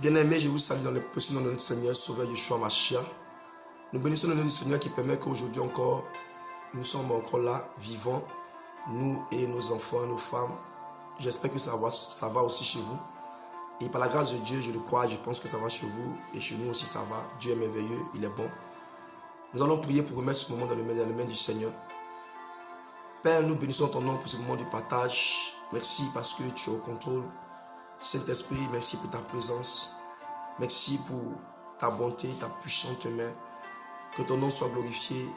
Bien-aimés, je vous salue dans le précieux nom de notre Seigneur, Sauveur Yeshua Mashiach. Nous bénissons le nom du Seigneur qui permet qu'aujourd'hui encore, nous sommes encore là, vivants, nous et nos enfants et nos femmes. J'espère que ça va aussi chez vous. Et par la grâce de Dieu, je le crois, je pense que ça va chez vous. Et chez nous aussi, ça va. Dieu est merveilleux, il est bon. Nous allons prier pour remettre ce moment dans les mains du Seigneur. Père, nous bénissons ton nom pour ce moment du partage. Merci parce que tu es au contrôle. Saint-Esprit, merci pour ta présence. Merci pour ta bonté, ta puissante main. Que ton nom soit glorifié.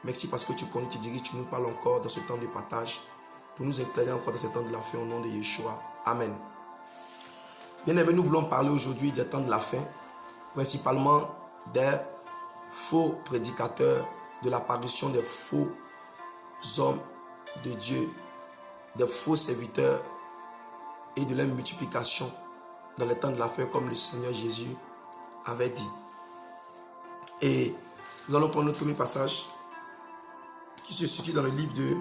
Merci parce que tu connais, tu diriges, tu nous parles encore dans ce temps de partage. Pour nous éclairer encore dans ce temps de la fin au nom de Yeshua. Amen. Bien-aimés, nous voulons parler aujourd'hui des temps de la fin. Principalement des faux prédicateurs, de l'apparition des faux hommes de Dieu, des faux serviteurs et de leur multiplication dans les temps de la fin, comme le Seigneur Jésus avait dit. Et nous allons prendre notre premier passage qui se situe dans le livre de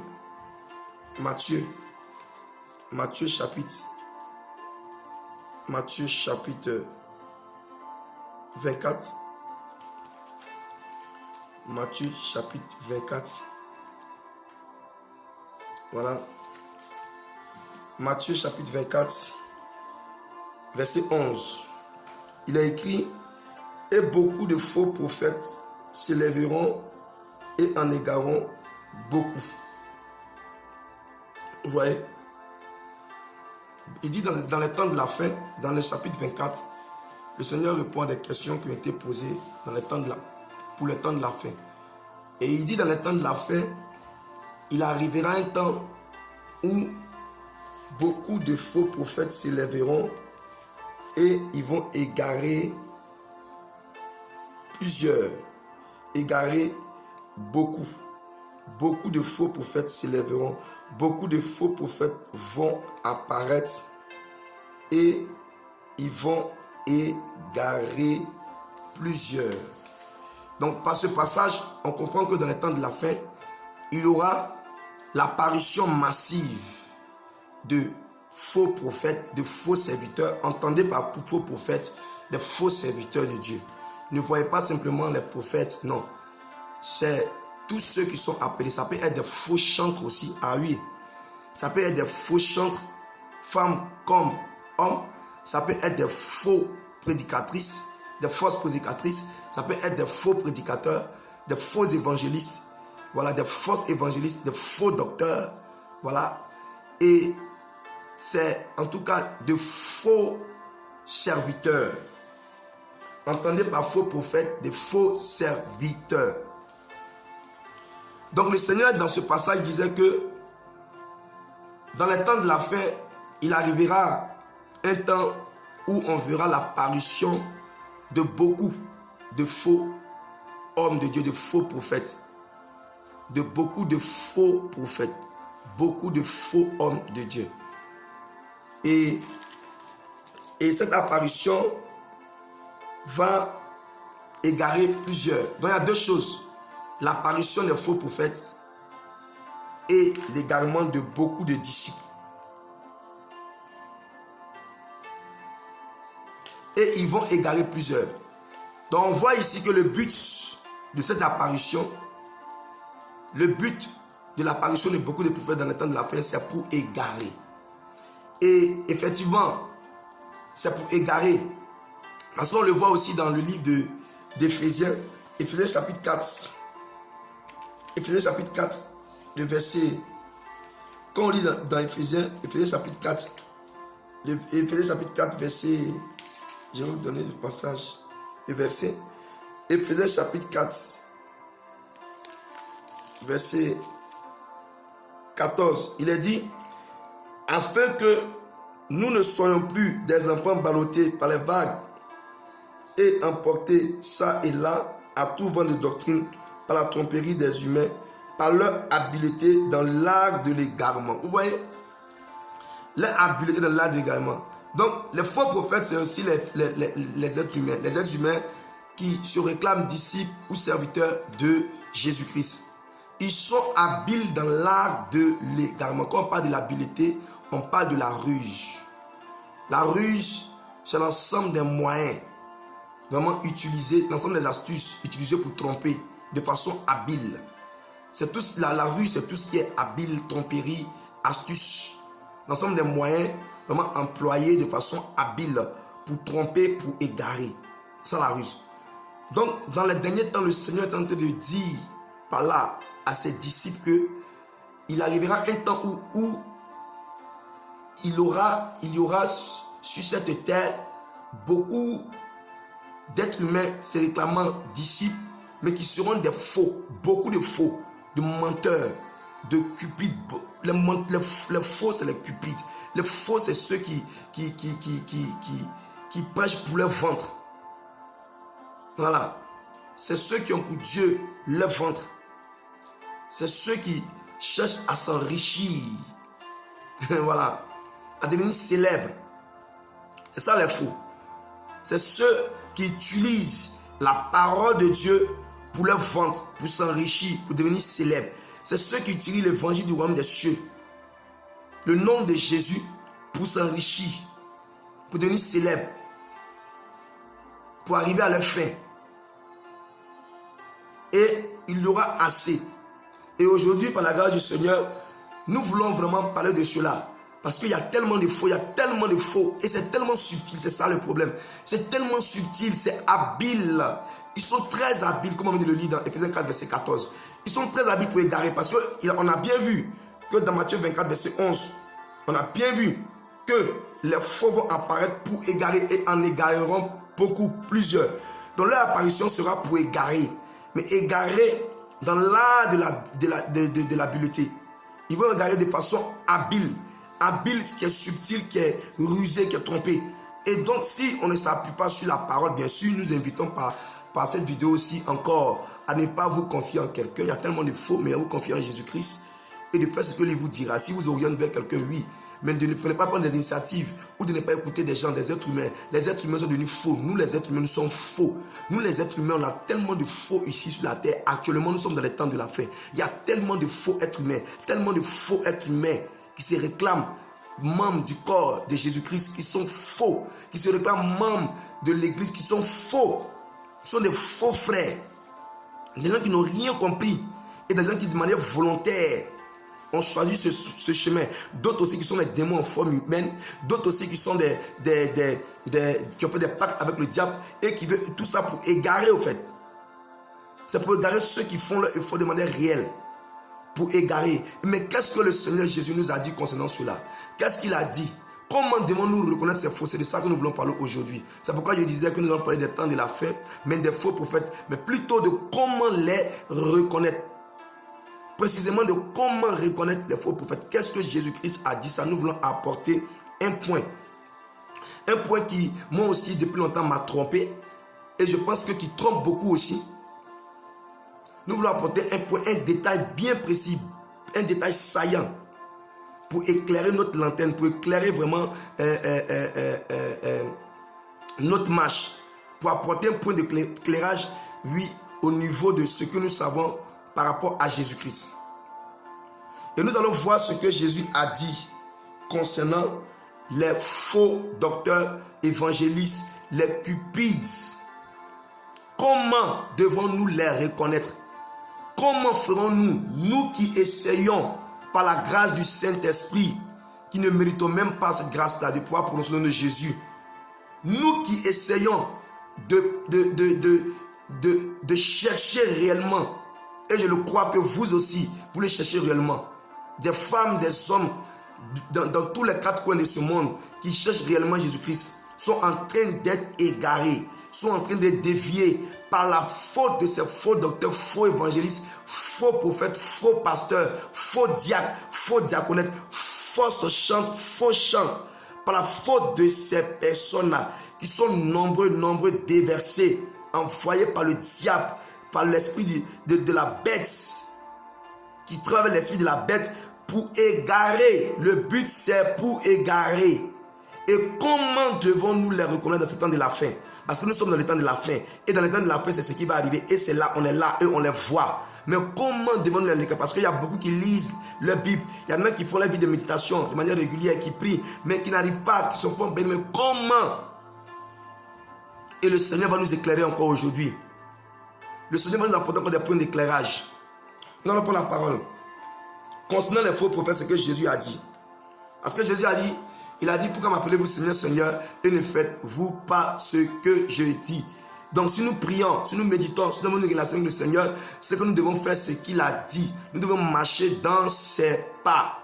Matthieu. Matthieu chapitre 24. Matthieu chapitre 24. Voilà. Matthieu chapitre 24, verset 11. Il a écrit: et beaucoup de faux prophètes s'élèveront et en égareront beaucoup. Vous voyez? Il dit dans les temps de la fin, dans le chapitre 24, le Seigneur répond à des questions qui ont été posées pour les temps de la fin. Et il dit dans les temps de la fin, il arrivera un temps où beaucoup de faux prophètes s'élèveront et ils vont égarer plusieurs, égarer beaucoup. Beaucoup de faux prophètes s'élèveront, beaucoup de faux prophètes vont apparaître et ils vont égarer plusieurs. Donc par ce passage, on comprend que dans les temps de la fin, il y aura l'apparition massive de faux prophètes, de faux serviteurs. Entendez par faux prophètes des faux serviteurs de Dieu. Ne voyez pas simplement les prophètes, non. C'est tous ceux qui sont appelés. Ça peut être des faux chantres aussi. Ah oui. Ça peut être des faux chantres, femmes comme hommes. Ça peut être des faux prédicatrices, des fausses prédicatrices. Ça peut être des faux prédicateurs, des faux évangélistes. Voilà, des fausses évangélistes, des faux docteurs. Voilà. Et c'est en tout cas de faux serviteurs. Entendez par faux prophètes, des faux serviteurs. Donc le Seigneur dans ce passage disait que dans les temps de la fin, il arrivera un temps où on verra l'apparition de beaucoup de faux hommes de Dieu, de faux prophètes. De beaucoup de faux prophètes. Beaucoup de faux hommes de Dieu. Et cette apparition va égarer plusieurs. Donc il y a deux choses. L'apparition des faux prophètes et l'égarement de beaucoup de disciples. Et ils vont égarer plusieurs. Donc on voit ici que le but de cette apparition, le but de l'apparition de beaucoup de prophètes dans le temps de la fin, c'est pour égarer. Et effectivement, c'est pour égarer. Parce qu'on le voit aussi dans le livre d'Éphésiens, Éphésiens chapitre 4. Éphésiens chapitre 4, le verset. Quand on lit dans Éphésiens chapitre 4, Éphésiens chapitre 4, verset. Je vais vous donner le passage, le verset. Éphésiens chapitre 4, verset 14. Il est dit: afin que nous ne soyons plus des enfants ballottés par les vagues et emportés ça et là à tout vent de doctrine par la tromperie des humains, par leur habileté dans l'art de l'égarement. Vous voyez? Leur habileté dans l'art de l'égarement. Donc, les faux prophètes, c'est aussi les êtres humains. Les êtres humains qui se réclament disciples ou serviteurs de Jésus-Christ. Ils sont habiles dans l'art de l'égarement. Quand on parle de l'habileté, on parle de la ruse. La ruse, C'est l'ensemble des moyens vraiment utilisés, l'ensemble des astuces utilisées pour tromper de façon habile. C'est tout, la rue, c'est tout ce qui est habile, tromperie, astuce. L'ensemble des moyens vraiment employés de façon habile pour tromper, pour égarer. C'est la ruse. Donc, dans les derniers temps, le Seigneur est en train de dire par là à ses disciples que il arrivera un temps où il y aura sur cette terre beaucoup d'êtres humains se réclamant disciples, mais qui seront des faux, beaucoup de faux, de menteurs, de cupides. Les faux, c'est les cupides. Les faux, c'est ceux qui prêchent pour leur ventre. Voilà. C'est ceux qui ont pour Dieu leur ventre. C'est ceux qui cherchent à s'enrichir. Voilà. À devenir célèbres. C'est ça les faux. C'est ceux qui utilisent la parole de Dieu pour leur ventre, pour s'enrichir, pour devenir célèbres. C'est ceux qui utilisent l'évangile du royaume des cieux, le nom de Jésus, pour s'enrichir, pour devenir célèbres, pour arriver à leur fin. Et il y aura assez. Et aujourd'hui, par la grâce du Seigneur, nous voulons vraiment parler de cela. Parce qu'il y a tellement de faux, et c'est tellement subtil, c'est ça le problème. C'est tellement subtil, c'est habile. Ils sont très habiles, comme on vient de le lire dans Ephésiens 4, verset 14. Ils sont très habiles pour égarer, parce qu'on a bien vu que dans Matthieu 24, verset 11, on a bien vu que les faux vont apparaître pour égarer et en égareront beaucoup, plusieurs. Donc leur apparition sera pour égarer, mais égarer dans l'art de l'habileté. Ils vont égarer de façon habile. Habile, qui est subtil, qui est rusé, qui est trompé. Et donc, si on ne s'appuie pas sur la parole, bien sûr, nous invitons par cette vidéo aussi encore à ne pas vous confier en quelqu'un. Il y a tellement de faux, mais à vous confier en Jésus-Christ et de faire ce que lui vous dira. Si vous orientez vers quelqu'un, oui, mais de ne pas prendre des initiatives ou de ne pas écouter des gens, des êtres humains. Les êtres humains sont devenus faux. Nous, les êtres humains, nous sommes faux. Nous, les êtres humains, on a tellement de faux ici sur la terre. Actuellement, nous sommes dans les temps de la fin. Il y a tellement de faux êtres humains, tellement de faux êtres humains qui se réclament membres du corps de Jésus-Christ, qui sont faux, qui se réclament membres de l'église, qui sont faux. Ce sont des faux frères. Des gens qui n'ont rien compris et des gens qui, de manière volontaire, ont choisi ce chemin. D'autres aussi qui sont des démons en forme humaine, d'autres aussi qui sont qui ont fait des pactes avec le diable et qui veulent tout ça pour égarer au fait. C'est pour égarer ceux qui font leur effort de manière réelle. Pour égarer. Mais qu'est-ce que le Seigneur Jésus nous a dit concernant cela? Qu'est-ce qu'il a dit? Comment devons-nous reconnaître ces faux? C'est de ça que nous voulons parler aujourd'hui. C'est pourquoi je disais que nous allons parler des temps de la fin, mais des faux prophètes, mais plutôt de comment les reconnaître. Précisément de comment reconnaître les faux prophètes. Qu'est-ce que Jésus-Christ a dit? Ça, nous voulons apporter un point. Un point qui, moi aussi, depuis longtemps, m'a trompé. Et je pense que qui trompe beaucoup aussi. Nous voulons apporter un point, un détail bien précis, un détail saillant pour éclairer notre lanterne, pour éclairer vraiment notre marche, pour apporter un point d'éclairage, oui, au niveau de ce que nous savons par rapport à Jésus-Christ. Et nous allons voir ce que Jésus a dit concernant les faux docteurs, évangélistes, les cupides. Comment devons-nous les reconnaître? Comment ferons-nous, nous qui essayons par la grâce du Saint-Esprit, qui ne méritons même pas cette grâce-là de pouvoir prononcer le nom de Jésus, nous qui essayons de chercher réellement, et je le crois que vous aussi, vous le cherchez réellement, des femmes, des hommes, dans tous les quatre coins de ce monde, qui cherchent réellement Jésus-Christ, sont en train d'être égarés, sont en train de dévier par la faute de ces faux docteurs, faux évangélistes, faux prophètes, faux pasteurs, faux diacres, faux diaconettes, fausses chantes, faux chantes, par la faute de ces personnes-là qui sont nombreux déversés, envoyés par le diable, par l'esprit de la bête, qui travaille l'esprit de la bête pour égarer. Le but, c'est pour égarer. Et comment devons-nous les reconnaître dans ce temps de la fin? Parce que nous sommes dans le temps de la fin. Et dans le temps de la fin, c'est ce qui va arriver. Et c'est là, on est là et on les voit. Mais comment devons-nous les reconnaître? Parce qu'il y a beaucoup qui lisent leur Bible. Il y en a qui font la vie de méditation de manière régulière, qui prient, mais qui n'arrivent pas, qui se font bénir. Mais comment Et le Seigneur va nous éclairer encore aujourd'hui. Le Seigneur va nous apporter encore des points d'éclairage. Nous allons prendre la parole. Concernant les faux prophètes, c'est ce que Jésus a dit. Parce que Jésus a dit, il a dit, pourquoi m'appelez-vous Seigneur, Seigneur, et ne faites-vous pas ce que je dis. Donc si nous prions, si nous méditons, si nous avons une relation avec le Seigneur, c'est que nous devons faire ce qu'il a dit. Nous devons marcher dans ses pas.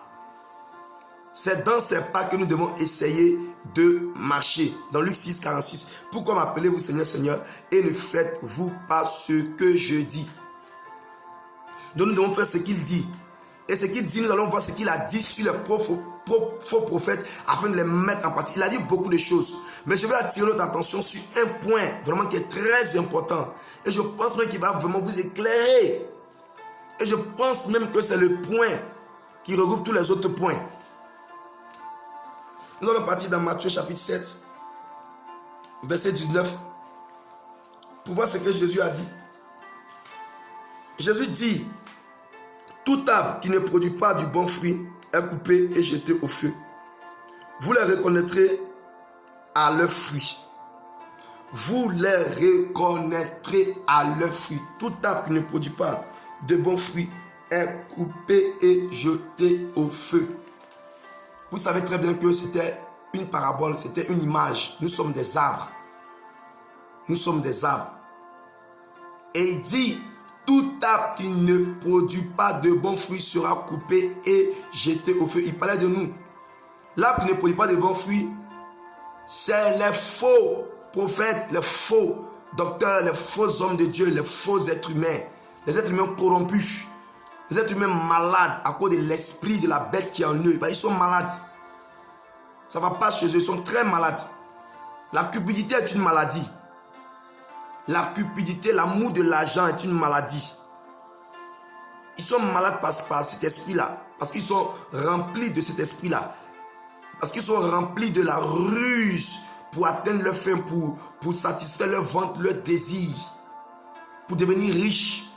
C'est dans ces pas que nous devons essayer de marcher. Dans Luc 6, 46. Pourquoi m'appelez-vous Seigneur, Seigneur, et ne faites-vous pas ce que je dis. Donc nous devons faire ce qu'il dit. Et ce qu'il dit, nous allons voir ce qu'il a dit sur les faux prophètes afin de les mettre en pratique. Il a dit beaucoup de choses. Mais je vais attirer notre attention sur un point vraiment qui est très important. Et je pense même qu'il va vraiment vous éclairer. Et je pense même que c'est le point qui regroupe tous les autres points. Nous allons partir dans Matthieu chapitre 7, verset 19, pour voir ce que Jésus a dit. Jésus dit, tout arbre qui ne produit pas du bon fruit est coupé et jeté au feu. Vous les reconnaîtrez à leurs fruits. Vous les reconnaîtrez à leurs fruits. Tout arbre qui ne produit pas de bons fruits est coupé et jeté au feu. Vous savez très bien que c'était une parabole, c'était une image. Nous sommes des arbres. Nous sommes des arbres. Et il dit, tout arbre qui ne produit pas de bons fruits sera coupé et jeté au feu. Il parlait de nous. L'arbre qui ne produit pas de bons fruits, c'est les faux prophètes, les faux docteurs, les faux hommes de Dieu, les faux êtres humains. Les êtres humains corrompus. Les êtres humains malades à cause de l'esprit de la bête qui est en eux. Ils sont malades. Ça ne va pas chez eux. Ils sont très malades. La cupidité est une maladie. La cupidité, l'amour de l'argent est une maladie. Ils sont malades par cet esprit-là. Parce qu'ils sont remplis de cet esprit-là. Parce qu'ils sont remplis de la ruse pour atteindre leur fin, pour satisfaire leur ventre, leur désir. Pour devenir riches.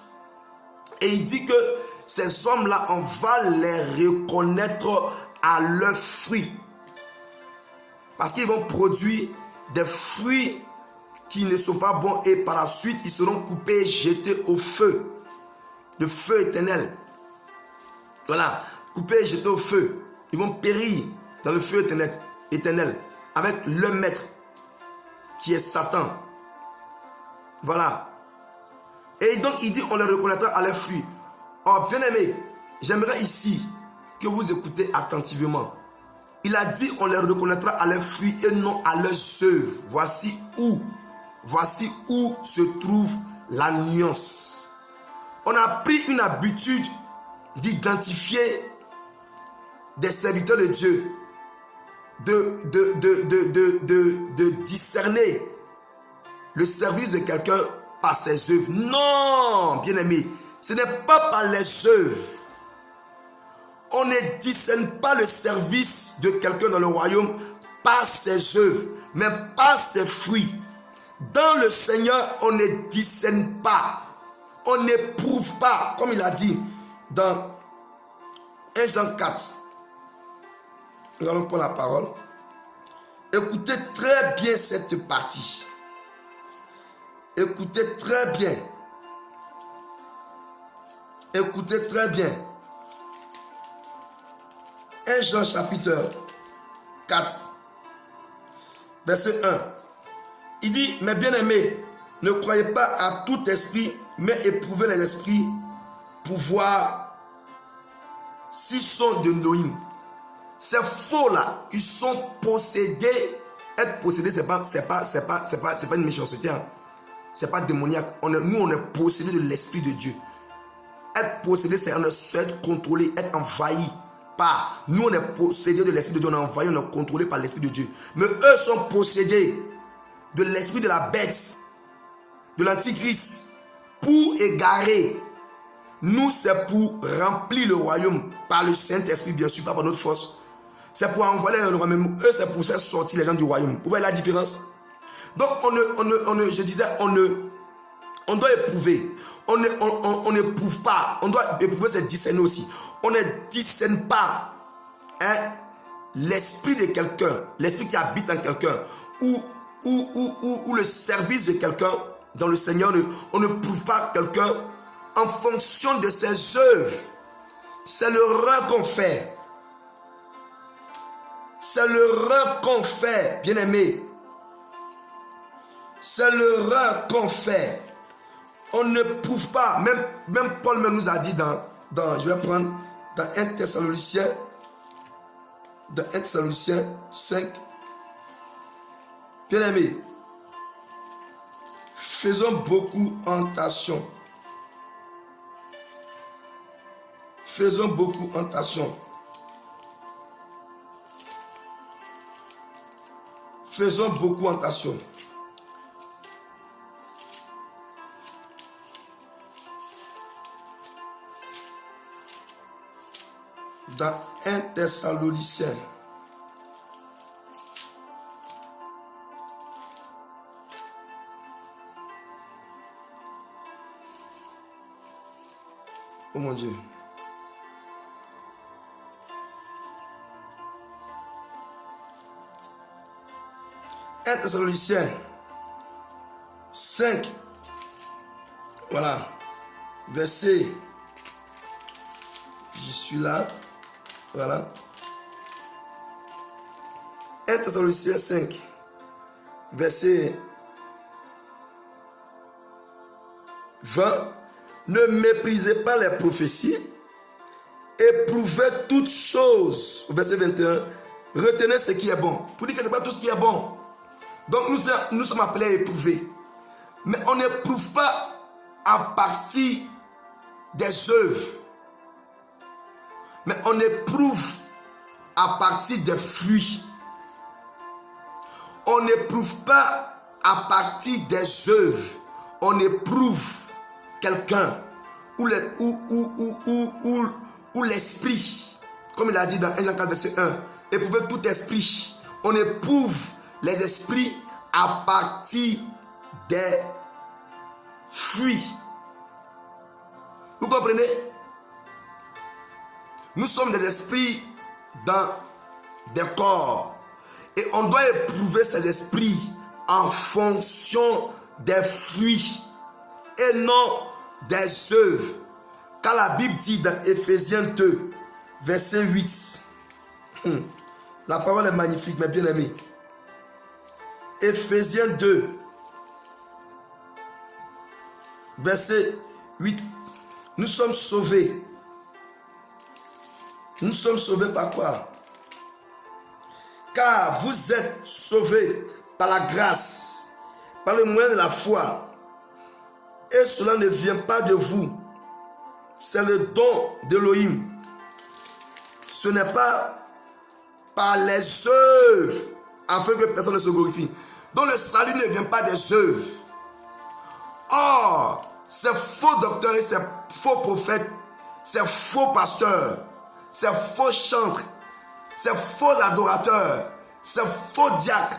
Et il dit que ces hommes-là, on va les reconnaître à leurs fruits. Parce qu'ils vont produire des fruits qui ne sont pas bons et par la suite, ils seront coupés, jetés au feu. Le feu éternel. Voilà, coupés et jetés au feu. Ils vont périr dans le feu éternel avec leur maître qui est Satan. Voilà. Et donc, il dit, on les reconnaîtra à leurs fruits. Oh, bien aimé, j'aimerais ici que vous écoutez attentivement. Il a dit, on les reconnaîtra à leurs fruits et non à leurs œuvres. Voici où se trouve la nuance. On a pris une habitude d'identifier des serviteurs de Dieu, de discerner le service de quelqu'un par ses œuvres. Non, bien aimé, ce n'est pas par les œuvres. On ne discerne pas le service de quelqu'un dans le royaume par ses œuvres, mais par ses fruits. Dans le Seigneur, on ne discerne pas. On n'éprouve pas, comme il a dit dans 1 Jean 4. Nous allons prendre la parole. Écoutez très bien cette partie. Écoutez très bien. Écoutez très bien. 1 Jean chapitre 4, verset 1. Il dit, mes bien-aimés, ne croyez pas à tout esprit, mais éprouvez les esprits pour voir s'ils sont de Noïm. Ces faux-là, ils sont possédés. Être possédé, c'est pas une méchanceté. Hein. C'est pas démoniaque. Nous, on est possédé de l'esprit de Dieu. Être possédé, c'est être contrôlé, être envahi. Nous, on est possédé de l'esprit de Dieu, on est envahi, on est contrôlé par l'esprit de Dieu. Mais eux sont possédés de l'esprit de la bête, de l'antichrist, pour égarer. Nous, c'est pour remplir le royaume par le Saint-Esprit, bien sûr, pas par notre force. C'est pour envoyer le royaume. Eux, c'est pour faire sortir les gens du royaume. Vous voyez la différence? Donc, je disais, on doit éprouver. On n'éprouve pas. On doit éprouver, c'est discerner aussi. On ne discerne pas l'esprit de quelqu'un, l'esprit qui habite en quelqu'un, ou ou le service de quelqu'un dans le Seigneur, on ne prouve pas quelqu'un en fonction de ses œuvres. C'est l'erreur qu'on fait. C'est l'erreur qu'on fait, bien-aimé. C'est l'erreur qu'on fait. On ne prouve pas. Même Paul nous a dit je vais prendre dans 1 Thessaloniciens 5. Bien-aimé, faisons beaucoup attention. Faisons beaucoup attention. Faisons beaucoup attention. Dans 1 Thessaloniciens. Oh mon Dieu. Un Thessaloniciens 5. Voilà. Verset. Je suis là. Voilà. 1 Thessaloniciens 5. Verset 20. Ne méprisez pas les prophéties. Éprouvez toutes choses. Verset 21. Retenez ce qui est bon. Pour dire que ce n'est pas tout ce qui est bon. Donc nous sommes appelés à éprouver. Mais on n'éprouve pas à partir des œuvres. Mais on éprouve à partir des fruits. On n'éprouve pas à partir des œuvres. On éprouve quelqu'un ou l'esprit. Comme il a dit dans 1 Jean 4, verset 1. Éprouvez tout esprit. On éprouve les esprits à partir des fruits. Vous comprenez? Nous sommes des esprits dans des corps. Et on doit éprouver ces esprits en fonction des fruits et non des œuvres. Car la Bible dit dans Éphésiens 2, verset 8. La parole est magnifique, mes bien-aimés. Éphésiens 2, verset 8. Nous sommes sauvés. Nous sommes sauvés par quoi? Car vous êtes sauvés par la grâce, par le moyen de la foi. Et cela ne vient pas de vous. C'est le don d'Élohim. Ce n'est pas par les œuvres, afin que personne ne se glorifie. Donc le salut ne vient pas des œuvres. Or, ces faux docteurs et ces faux prophètes, ces faux pasteurs, ces faux chantres, ces faux adorateurs, ces faux diacres,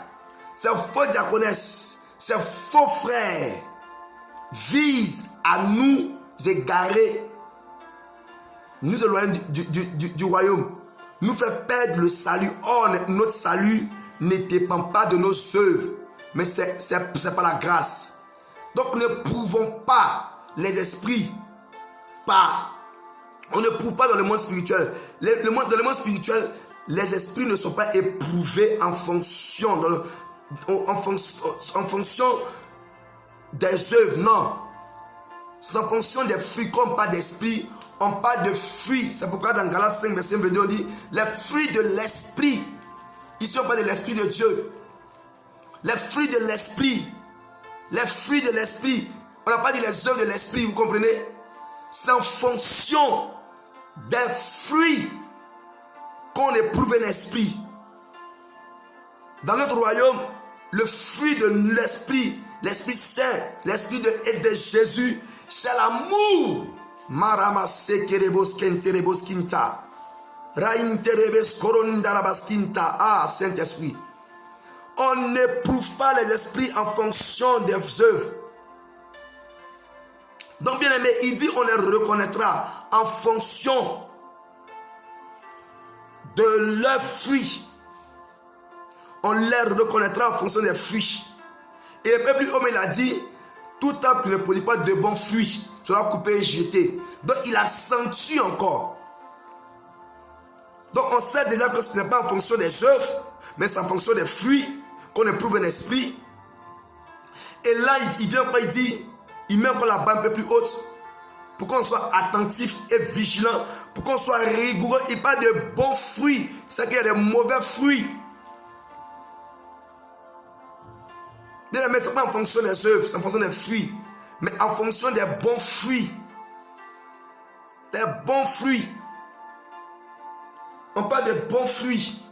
ces faux diaconesses, ces faux frères visent à nous égarer, nous éloigner du royaume, nous faire perdre le salut. Or, notre salut ne dépend pas de nos œuvres, mais c'est par la grâce. Donc, ne prouvons pas les esprits par. On ne prouve pas dans le monde spirituel. Dans le monde spirituel, les esprits ne sont pas éprouvés en fonction, en fonction des œuvres. Non. C'est en fonction des fruits. Comme on parle d'esprit, on parle de fruits. C'est pourquoi dans Galates 5, verset 22, on dit les fruits de l'esprit. Ici, on parle de l'esprit de Dieu. Les fruits de l'esprit. Les fruits de l'esprit. On n'a pas dit les œuvres de l'esprit, vous comprenez? C'est en fonction des fruits qu'on éprouve l'esprit. Dans notre royaume, le fruit de l'esprit, l'Esprit Saint, l'Esprit de Jésus, c'est l'amour. Ah, Saint-Esprit. On n'éprouve pas les esprits en fonction des œuvres. Donc, bien aimé, il dit on les reconnaîtra en fonction de leurs fruits. On les reconnaîtra en fonction des fruits. Et un peu plus haut, il a dit, tout arbre qui ne produit pas de bons fruits sera coupé et jeté. Donc il accentue encore. Donc on sait déjà que ce n'est pas en fonction des œuvres, mais c'est en fonction des fruits qu'on éprouve un esprit. Et là, il vient encore, il dit, il met encore la barre un peu plus haute pour qu'on soit attentif et vigilant, pour qu'on soit rigoureux. Il parle de bons fruits, c'est qu'il y a des mauvais fruits. Mais ce n'est pas en fonction des œuvres, c'est en fonction des fruits, mais en fonction des bons fruits. Des bons fruits. On parle de bons fruits.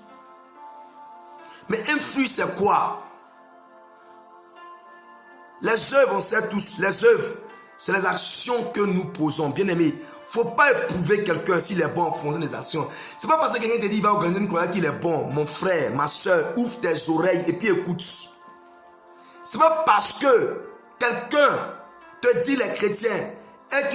Mais un fruit, c'est quoi? Les œuvres, on sait tous, les œuvres, c'est les actions que nous posons. Bien aimé, il ne faut pas éprouver quelqu'un s'il est bon en fonction des actions. Ce n'est pas parce que quelqu'un te dit qu'il va organiser une croix qu'il est bon. Mon frère, ma soeur, ouvre tes oreilles et puis écoute. Ce n'est pas parce que quelqu'un te dit les chrétiens et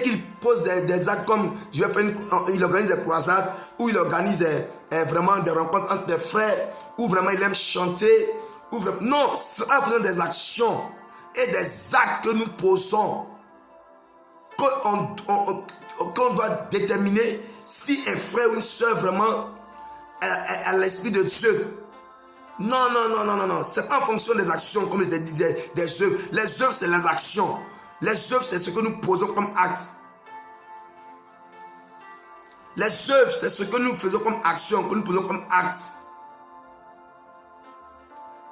qu'il pose des actes comme il organise des croisades ou il organise vraiment des rencontres entre des frères ou vraiment il aime chanter. Non, c'est en faisant des actions et des actes que nous posons qu'on doit déterminer si un frère ou une soeur vraiment a l'esprit de Dieu. Non. C'est pas en fonction des actions, comme je te disais, des œuvres. Les œuvres, c'est les actions. Les œuvres, c'est ce que nous posons comme acte. Les œuvres, c'est ce que nous faisons comme action, que nous posons comme acte.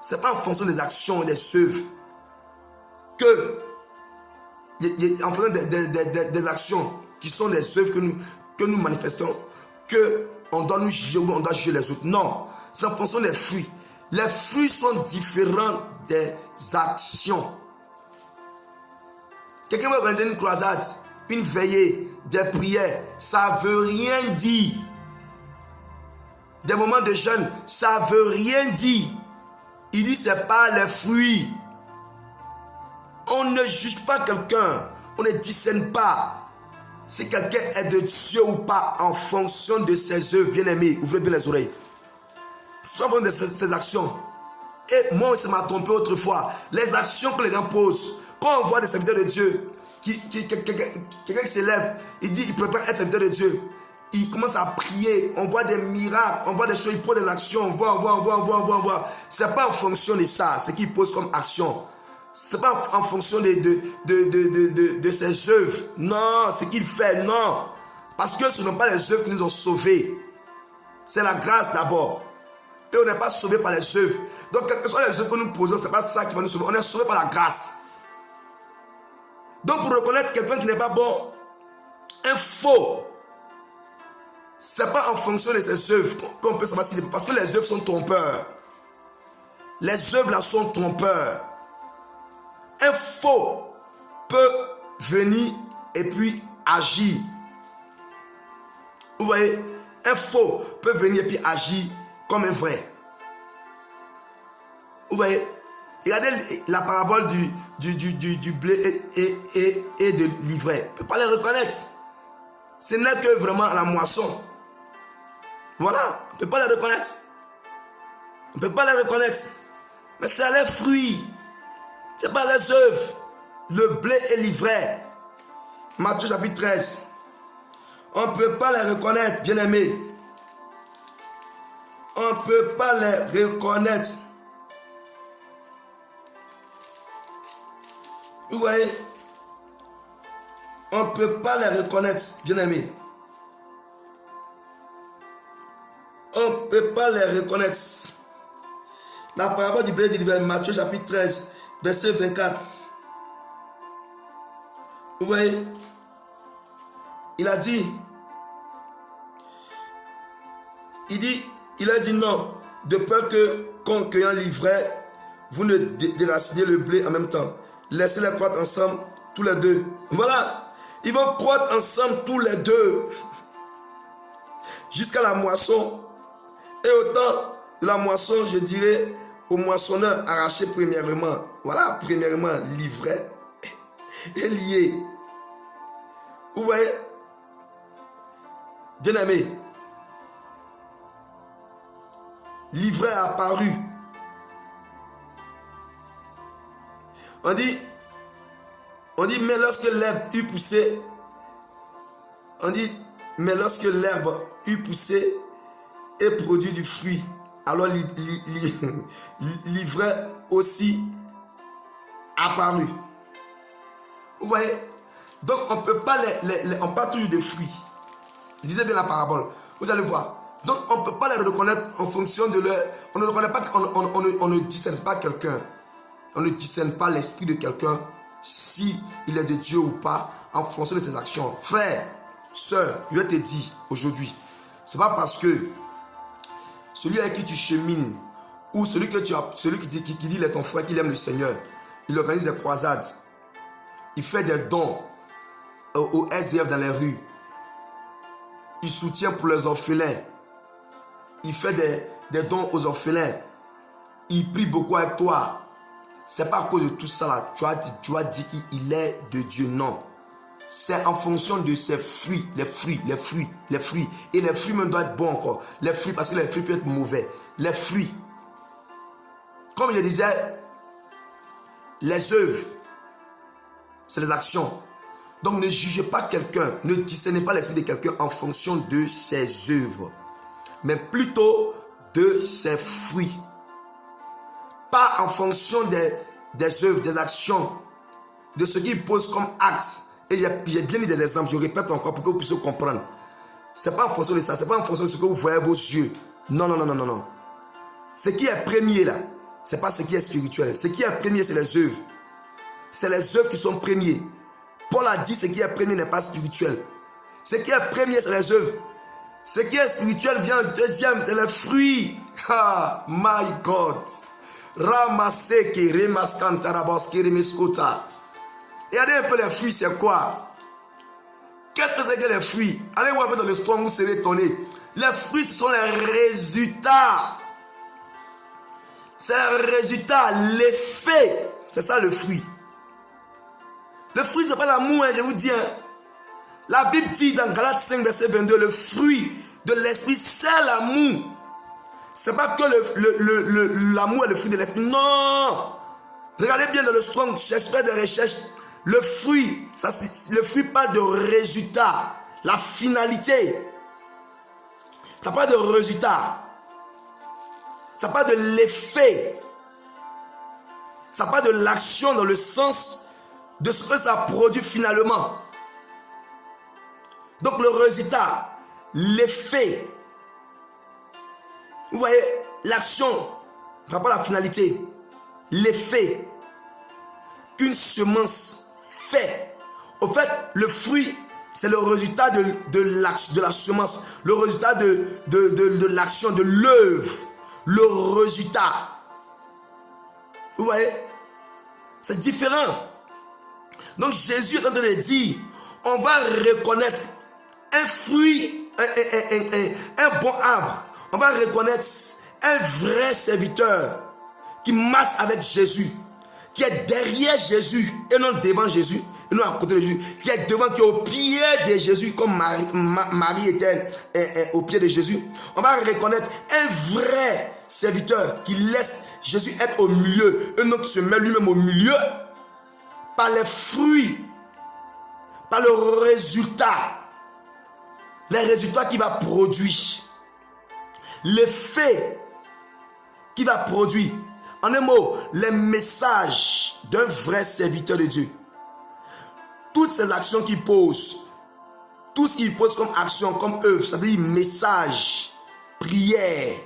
Ce n'est pas en fonction des actions et des œuvres en fonction des actions qui sont des œuvres que nous manifestons, qu'on doit nous juger ou on doit juger les autres. Non, c'est en fonction des fruits. Les fruits sont différents des actions. Quelqu'un va organiser une croisade, une veillée, des prières, ça ne veut rien dire. Des moments de jeûne, ça ne veut rien dire. Il dit c'est pas les fruits. On ne juge pas quelqu'un, on ne discerne pas si quelqu'un est de Dieu ou pas en fonction de ses œuvres. Bien aimés, ouvrez bien les oreilles. C'est pas de ses actions. Et moi, ça m'a trompé autrefois. Les actions que les gens posent, quand on voit des serviteurs de Dieu, quelqu'un qui s'élève, il dit il prétend être serviteur de Dieu. Il commence à prier, on voit des miracles, on voit des choses, il pose des actions, on voit. Ce n'est pas en fonction de ça, ce qu'il pose comme action. Ce n'est pas en fonction de ses œuvres. Non, ce qu'il fait, non. Parce que ce ne sont pas les œuvres qui nous ont sauvés. C'est la grâce d'abord. Et on n'est pas sauvé par les œuvres. Donc, quelles que soient les œuvres que nous posons, ce n'est pas ça qui va nous sauver. On est sauvé par la grâce. Donc, pour reconnaître quelqu'un qui n'est pas bon, un faux, ce n'est pas en fonction de ses œuvres qu'on peut savoir s'il est bon. Parce que les œuvres sont trompeurs. Les œuvres là sont trompeurs. Un faux peut venir et puis agir. Vous voyez, un faux peut venir et puis agir comme un vrai. Vous voyez, regardez la parabole du blé et de l'ivraie. On ne peut pas les reconnaître. Ce n'est que vraiment à la moisson. Voilà, on ne peut pas les reconnaître. On ne peut pas les reconnaître. Mais c'est les fruits. Ce n'est pas les œuvres. Le blé et l'ivraie. Matthieu chapitre 13. On ne peut pas les reconnaître, bien aimés. On ne peut pas les reconnaître. Vous voyez? On ne peut pas les reconnaître, bien aimés. On ne peut pas les reconnaître. La parabole du blé et de l'ivraie, Matthieu chapitre 13, verset 24. Vous voyez? Il a dit non, de peur que, qu'en cueillant l'ivraie, vous ne déraciniez le blé en même temps. Laissez-les croître ensemble, tous les deux. Voilà, ils vont croître ensemble tous les deux jusqu'à la moisson. Et au temps de la moisson, je dirais au moissonneur, arracher premièrement. Voilà, premièrement, l'ivraie et lié. Vous voyez? Bien aimé, l'ivraie a apparu. On dit, mais lorsque l'herbe eut poussé, on dit, mais lorsque l'herbe eut poussé et produit du fruit, alors l'ivraie aussi apparut. Vous voyez? Donc on ne peut pas on parle toujours des fruits. Lisez bien la parabole. Vous allez voir. Donc on ne peut pas les reconnaître en fonction de leur... On ne reconnaît pas, on ne discerne pas quelqu'un. On ne discerne pas l'esprit de quelqu'un si il est de Dieu ou pas en fonction de ses actions. Frère, sœur, je te dis aujourd'hui, c'est pas parce que celui avec qui tu chemines ou celui qui dit qu'il est ton frère, qu'il aime le Seigneur, il organise des croisades, il fait des dons aux SDF dans les rues, il soutient pour les orphelins, il fait des dons aux orphelins, il prie beaucoup avec toi. C'est pas à cause de tout ça là, tu as dit qu'il est de Dieu, non. C'est en fonction de ses fruits, les fruits. Et les fruits même doivent être bons encore. Les fruits, parce que les fruits peuvent être mauvais. Les fruits. Comme je disais, les œuvres, c'est les actions. Donc ne jugez pas quelqu'un, ne discernez pas l'esprit de quelqu'un en fonction de ses œuvres, mais plutôt de ses fruits. Pas en fonction des œuvres, des actions, de ce qu'il pose comme acte. Et j'ai bien mis des exemples, je répète encore pour que vous puissiez comprendre. Ce n'est pas en fonction de ça, ce n'est pas en fonction de ce que vous voyez à vos yeux. Non. Ce qui est premier là, ce n'est pas ce qui est spirituel. Ce qui est premier, c'est les œuvres. C'est les œuvres qui sont premiers. Paul a dit ce qui est premier n'est pas spirituel. Ce qui est premier, c'est les œuvres. Ce qui est spirituel vient en deuxième, c'est les fruits. Ah, my God. Ramaseke, remascantaraboske, remeskota. Regardez un peu les fruits, c'est quoi? Qu'est-ce que c'est que les fruits? Allez voir un peu dans le Strong, vous serez étonné. Les fruits, ce sont les résultats. C'est le résultat, l'effet. C'est ça le fruit. Le fruit, ce n'est pas l'amour, hein, je vous dis. Hein. La Bible dit dans Galates 5, verset 22, le fruit de l'esprit, c'est l'amour. Ce n'est pas que l'amour est le fruit de l'esprit. Non. Regardez bien dans le Strong, faites des recherches. Le fruit, le fruit parle de résultat, la finalité. Ça parle de résultat. Ça parle de l'effet. Ça parle de l'action dans le sens de ce que ça produit finalement. Donc le résultat, l'effet. Vous voyez, l'action, par rapport à la finalité, l'effet qu'une semence fait. Au fait, le fruit, c'est le résultat de la semence, le résultat de l'action, de l'œuvre, le résultat. Vous voyez? C'est différent. Donc Jésus est en train de dire, on va reconnaître un fruit, un bon arbre. On va reconnaître un vrai serviteur qui marche avec Jésus, qui est derrière Jésus et non devant Jésus, et non à côté de Jésus, qui est devant, qui est au pied de Jésus, comme Marie était au pied de Jésus. On va reconnaître un vrai serviteur qui laisse Jésus être au milieu, et non qui se met lui-même au milieu, par les fruits, par le résultat, les résultats qu'il va produire, l'effet qu'il va produire. En un mot, les messages d'un vrai serviteur de Dieu. Toutes ces actions qu'il pose, tout ce qu'il pose comme action, comme œuvre, c'est-à-dire message, prière,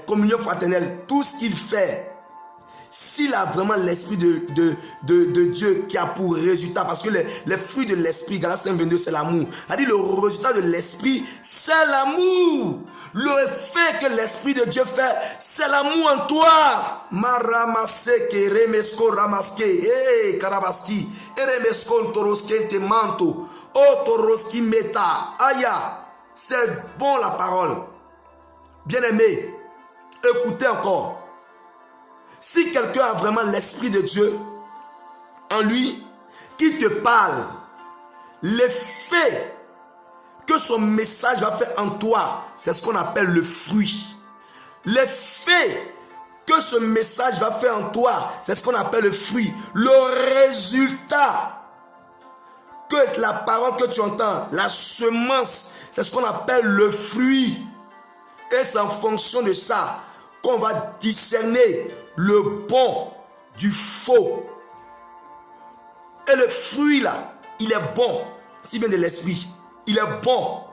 communion fraternelle, tout ce qu'il fait, s'il a vraiment l'esprit de Dieu qui a pour résultat, parce que les fruits de l'esprit, Galates 5, 22, c'est l'amour. C'est-à-dire le résultat de l'esprit, c'est l'amour. Le fait que l'esprit de Dieu fait, c'est l'amour en toi. Maramaseke, remesko ramaske, karabaski, remesko toroske te manto, o toroski meta, aya. C'est bon la parole. Bien-aimé, écoutez encore. Si quelqu'un a vraiment l'esprit de Dieu en lui, qui te parle, l'effet que son message va faire en toi, c'est ce qu'on appelle le fruit. L'effet que que ce message va faire en toi, c'est ce qu'on appelle le fruit. Le résultat que la parole que tu entends, la semence, c'est ce qu'on appelle le fruit. Et c'est en fonction de ça qu'on va discerner le bon du faux. Et le fruit là, il est bon, si bien de l'esprit. Il est bon.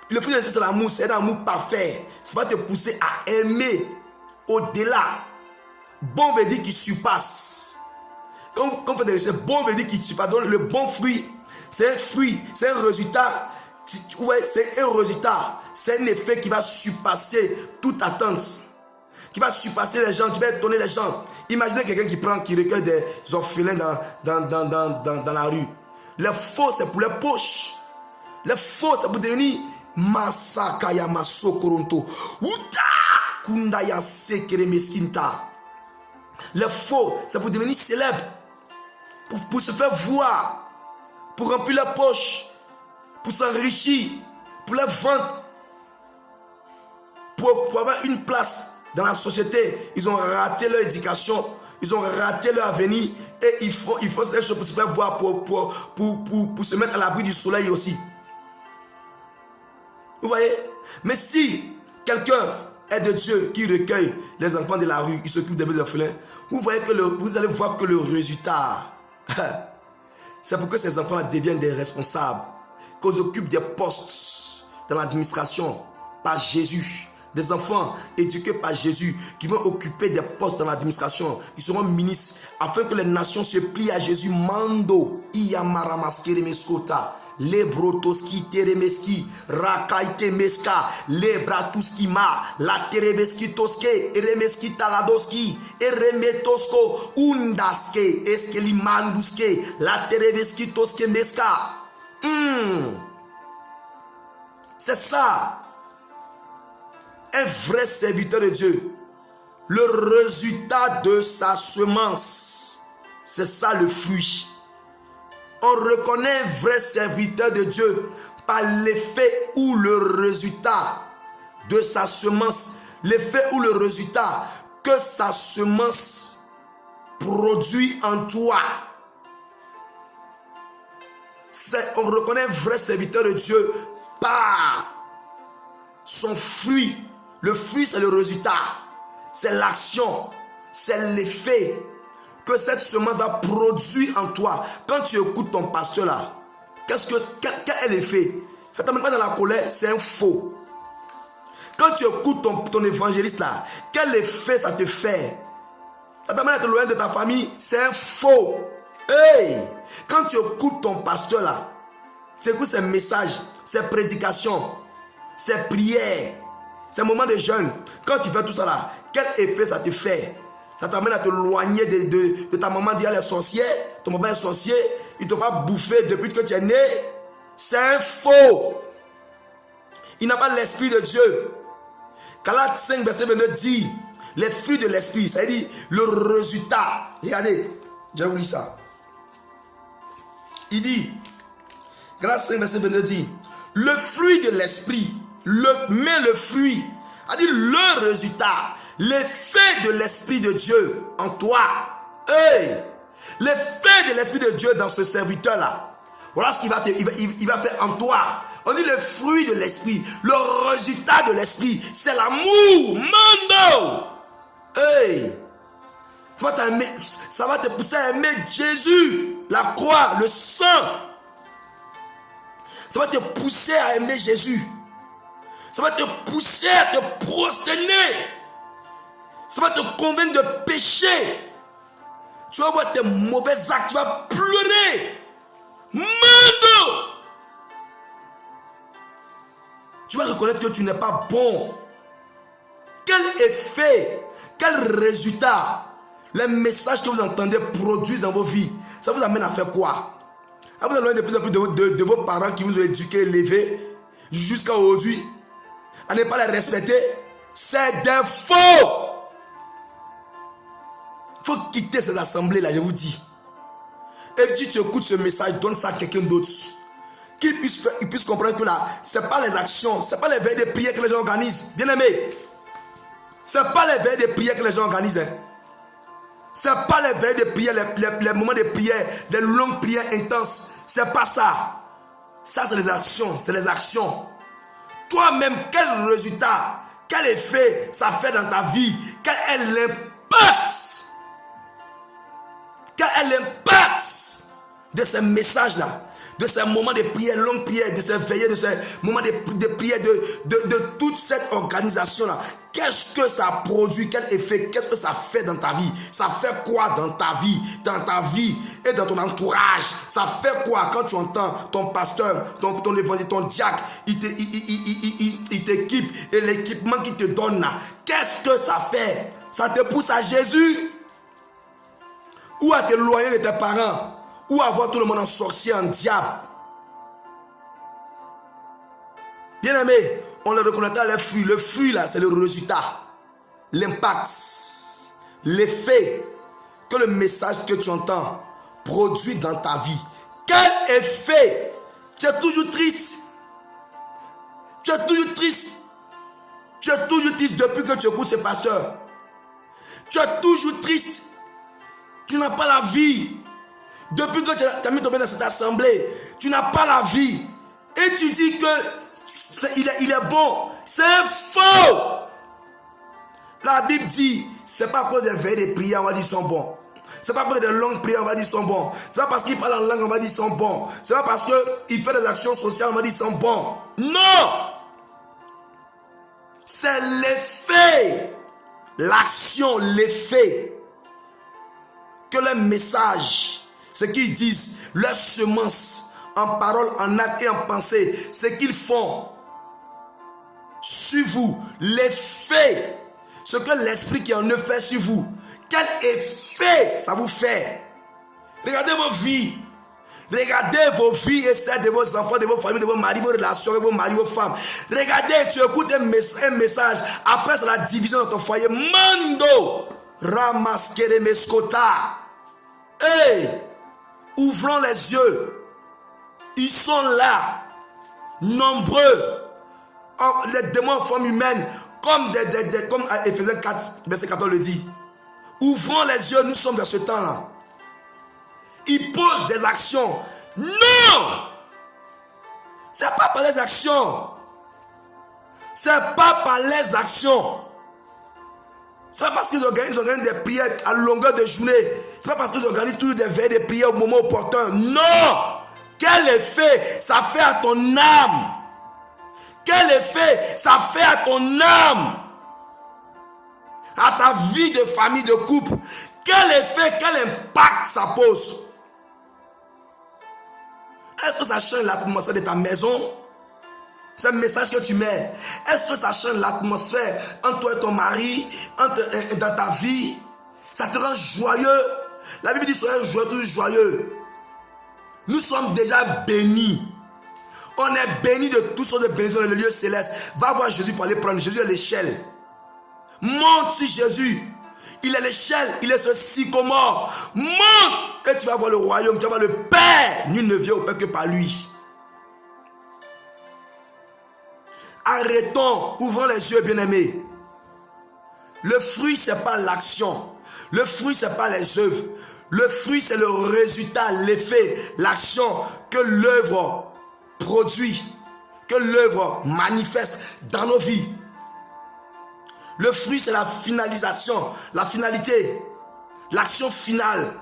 Le fruit de l'esprit, c'est l'amour, c'est un amour parfait. Ça va te pousser à aimer au-delà. Bon veut dire qu'il surpasse. Quand on fait des recherches, bon veut dire qu'il surpasse. Donc le bon fruit, c'est un fruit, c'est un résultat. Ouais, c'est un résultat, c'est un effet qui va surpasser toute attente. Qui va surpasser les gens, qui va étonner les gens. Imaginez quelqu'un qui recueille des orphelins dans la rue. Les faux, c'est pour les poches. Les faux, c'est pour devenir Masakaya Masokoronto. Uta Kundaya Sekere Meskinta. Les faux, c'est pour devenir célèbre. Pour se faire voir. Pour remplir les poches. Pour s'enrichir. Pour les vendre. Pour avoir une place dans la société. Ils ont raté leur éducation. Ils ont raté leur avenir. Et ils font des choses pour se faire voir. Pour se mettre à l'abri du soleil aussi. Vous voyez? Mais si quelqu'un est de Dieu qui recueille les enfants de la rue, il s'occupe des orphelins, vous allez voir que le résultat, c'est pour que ces enfants deviennent des responsables, qu'ils occupent des postes dans l'administration par Jésus. Des enfants éduqués par Jésus qui vont occuper des postes dans l'administration, ils seront ministres afin que les nations se plient à Jésus. Mando, Iyamara Maskere Meskota. Le brotoski teremeski rakaite meska le bratuski ma la tereveski toske eremeski taladoski eremetosko undaske eskeli manduske la tereveski toske meska. C'est ça un vrai serviteur de Dieu. Le résultat de sa semence, c'est ça le fruit. On reconnaît un vrai serviteur de Dieu par l'effet ou le résultat de sa semence. L'effet ou le résultat que sa semence produit en toi. On reconnaît un vrai serviteur de Dieu par son fruit. Le fruit, c'est le résultat. C'est l'action. C'est l'effet que cette semence va produire en toi. Quand tu écoutes ton pasteur là, quel est l'effet? Ça ne t'amène pas dans la colère, c'est un faux. Quand tu écoutes ton évangéliste là, quel effet ça te fait? Ça t'amène à te loin de ta famille, c'est un faux. Hey! Quand tu écoutes ton pasteur là, tu écoutes ses messages, ses prédications, ses prières, ses moments de jeûne, quand tu fais tout ça là, quel effet ça te fait? Ça t'amène à te éloigner de ta maman dit elle est sorcière, ton papa est sorcier, il ne t'a pas bouffé depuis que tu es né. C'est un faux. Il n'a pas l'esprit de Dieu. Galates 5, verset 22 dit, les fruits de l'esprit, c'est-à-dire le résultat. Regardez, je vais vous lire ça. Il dit, Galates 5, verset 22 dit, le fruit de l'esprit, mais le fruit, c'est-à-dire le résultat, l'effet de l'Esprit de Dieu en toi. Hey! L'effet de l'Esprit de Dieu dans ce serviteur-là. Voilà ce qu'il va faire en toi. On dit le fruit de l'Esprit. Le résultat de l'Esprit, c'est l'amour. Mando! Hey! Ça va te pousser à aimer Jésus. La croix, le sang. Ça va te pousser à aimer Jésus. Ça va te pousser à te prosterner. Ça va te convaincre de pécher. Tu vas voir tes mauvais actes. Tu vas pleurer. Mando! Tu vas reconnaître que tu n'es pas bon. Quel effet, quel résultat les messages que vous entendez produisent dans vos vies, ça vous amène à faire quoi? À vous éloigner de plus en plus de vos parents qui vous ont éduqué, élevés jusqu'à aujourd'hui, à ne pas les respecter. C'est des faux. Il faut quitter ces assemblées-là, je vous dis. Et si tu écoutes ce message, donne ça à quelqu'un d'autre. Qu'il puisse comprendre que là, ce n'est pas les actions, ce n'est pas les veilles de prière que les gens organisent. Bien aimé, Ce n'est pas les veillées de prière que les gens organisent. Hein. Ce n'est pas les veillées de prière, les moments de prière, des longues prières intenses. Ce n'est pas ça. Ça, c'est les actions. C'est les actions. Toi-même, quel résultat, quel effet ça fait dans ta vie? Quel est l'impact? Quel est l'impact de ces messages-là? De ces moments de prière, longues prières, de ces veillées, de ces moments de prière, de toute cette organisation-là. Qu'est-ce que ça produit? Quel effet? Qu'est-ce que ça fait dans ta vie? Ça fait quoi dans ta vie et dans ton entourage? Ça fait quoi quand tu entends ton pasteur, ton évangile, ton diacre, il t'équipe et l'équipement qu'il te donne là? Qu'est-ce que ça fait? Ça te pousse à Jésus? Ou à t'éloigner de tes parents? Ou à voir tout le monde en sorcier, en diable? Bien aimé, on le reconnaîtra les fruits. Le fruit là, c'est le résultat, l'impact, l'effet que le message que tu entends produit dans ta vie. Quel effet? Tu es toujours triste. Tu es toujours triste. Tu es toujours triste depuis que tu écoutes ce pasteur. Tu es toujours triste. Tu n'as pas la vie. Depuis que tu as mis ton pied dans cette assemblée, tu n'as pas la vie. Et tu dis que il est bon. C'est faux. La Bible dit, c'est pas à cause des veillées de prière, on va dire qu'ils sont bons. C'est pas à cause des longues prières, on va dire qu'ils sont bons. C'est pas parce qu'il parle en langue, on va dire qu'ils sont bons. C'est pas parce qu'il fait des actions sociales, on va dire qu'ils sont bons. Non. C'est l'effet, l'action, l'effet que les messages, ce qu'ils disent, leurs semences, en parole, en acte et en pensée, ce qu'ils font sur vous, l'effet, ce que l'esprit qui en eux fait sur vous, quel effet ça vous fait? Regardez vos vies. Regardez vos vies et celles de vos enfants, de vos familles, de vos maris, vos relations, de vos maris, vos femmes. Regardez, tu écoutes un message, après c'est la division dans ton foyer. Mando Ramaskere Meskota. Hey, ouvrons les yeux. Ils sont là, nombreux. Les démons en forme humaine, comme Ephésiens 4, verset 14 le dit. Ouvrons les yeux, nous sommes dans ce temps-là. Ils posent des actions. Non! Ce n'est pas par les actions. Ce n'est pas par les actions. Ce n'est pas parce qu'ils organisent des prières à longueur de journée. Ce n'est pas parce qu'ils organisent toujours des veillées de prières au moment opportun. Non! Quel effet ça fait à ton âme? Quel effet ça fait à ton âme? À ta vie de famille, de couple? Quel effet, quel impact ça pose? Est-ce que ça change l'atmosphère de ta maison? C'est un message que tu mets. Est-ce que ça change l'atmosphère entre toi et ton mari, dans ta vie? Ça te rend joyeux? La Bible dit soyez joyeux, toujours joyeux. Nous sommes déjà bénis. On est bénis de toutes sortes de bénédictions dans le lieu céleste. Va voir Jésus pour aller prendre. Jésus est l'échelle. Monte sur Jésus. Il est l'échelle. Il est ce sycomore. Monte et tu vas voir le royaume. Tu vas voir le Père. Nul ne vient au Père que par lui. Arrêtons. Ouvrons les yeux, bien-aimés. Le fruit, ce n'est pas l'action. Le fruit, ce n'est pas les œuvres. Le fruit, c'est le résultat, l'effet, l'action que l'œuvre produit, que l'œuvre manifeste dans nos vies. Le fruit, c'est la finalisation, la finalité, l'action finale.